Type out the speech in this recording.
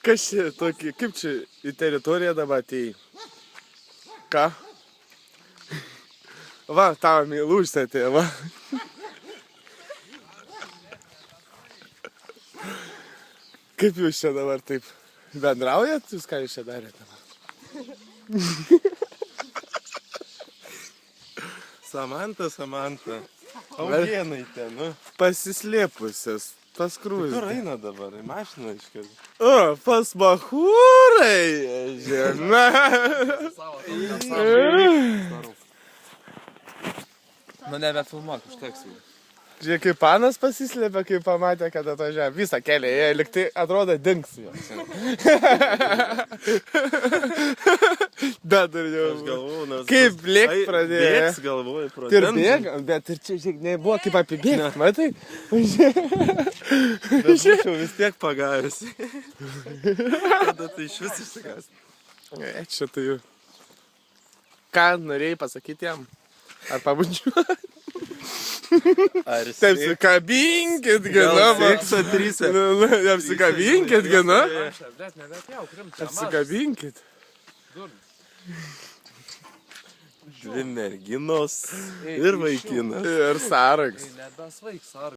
Kas čia tokį, kaip čia į teritoriją dabar atėjai? Ką? Va, tavo meilužė atėjo, va. Kaip jūs čia dabar taip bendraujat? Jūs ką jūs čia darėte? Samanta. Augienai ten, nu. Pasislėpusias. Pas krūzį. Kur eina dabar? Į mašiną iškart. O, pas bachūrai. Žemė. Nu nebefilmuok, užteks jau. Žiūrėk, kaip panas pasislėpė, kai pamatė, kad atvažiavo. Visą kelią ėjo, lyg tai atrodo dings jo. Bet ir jau. Aš galvoju, nes... Kaip lėkt pradėjo. Bėgs galvoju, Ir pradėjo. bėga, bet ir čia, žiūrėk, nebuvo kaip apibėgti, matai? Bet būčiau vis tiek pagavęs. Tada tai iš vis išsikas. Čia tai jau. Ką norėjai pasakyti jam? Ar pabudžiuoti? Ar Taip, sikabinkit, gana. trysia. Apsikabinkit, gana. Bet nebepjauk, rimtai. Apsikabinkit. Dvi merginos ir vaikinas. Ir saragas. Nebesvaik, sargas.